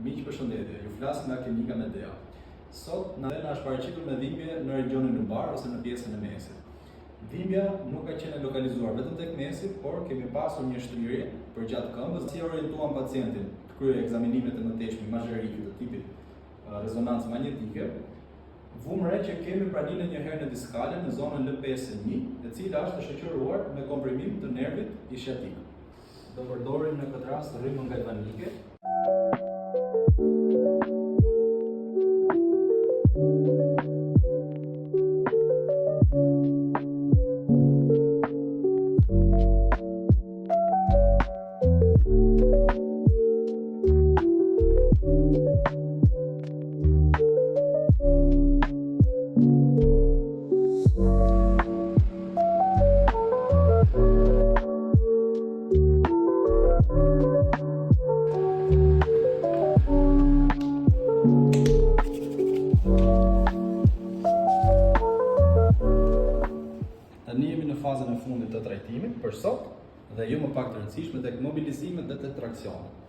Miq, përshëndetje, ju flas nga klinika Medea. Sot na është paraqitur me dhimbje në regionin lumbar ose në pjesën e mesit. Dhimbja nuk ka qenë lokalizuar vetëm tek mesi, por kemi pasur një shtrirje përgjatë këmbës, si orientuam pacientin të kryejë ekzaminimet e mëtejshme imagjërike të tipit rezonancë magnetike. Vumë re që kemi praninë një herë në diskale në zonën L5-1, e cila është shoqëruar me komprimim të nervit ishiatik. Do përdorim në këtë rast rrymën galvanike. Tani jemi në fazën e fundit të trajtimit për sot dhe jo më pak të rëndësishme tek mobilizimet dhe tek traksionet.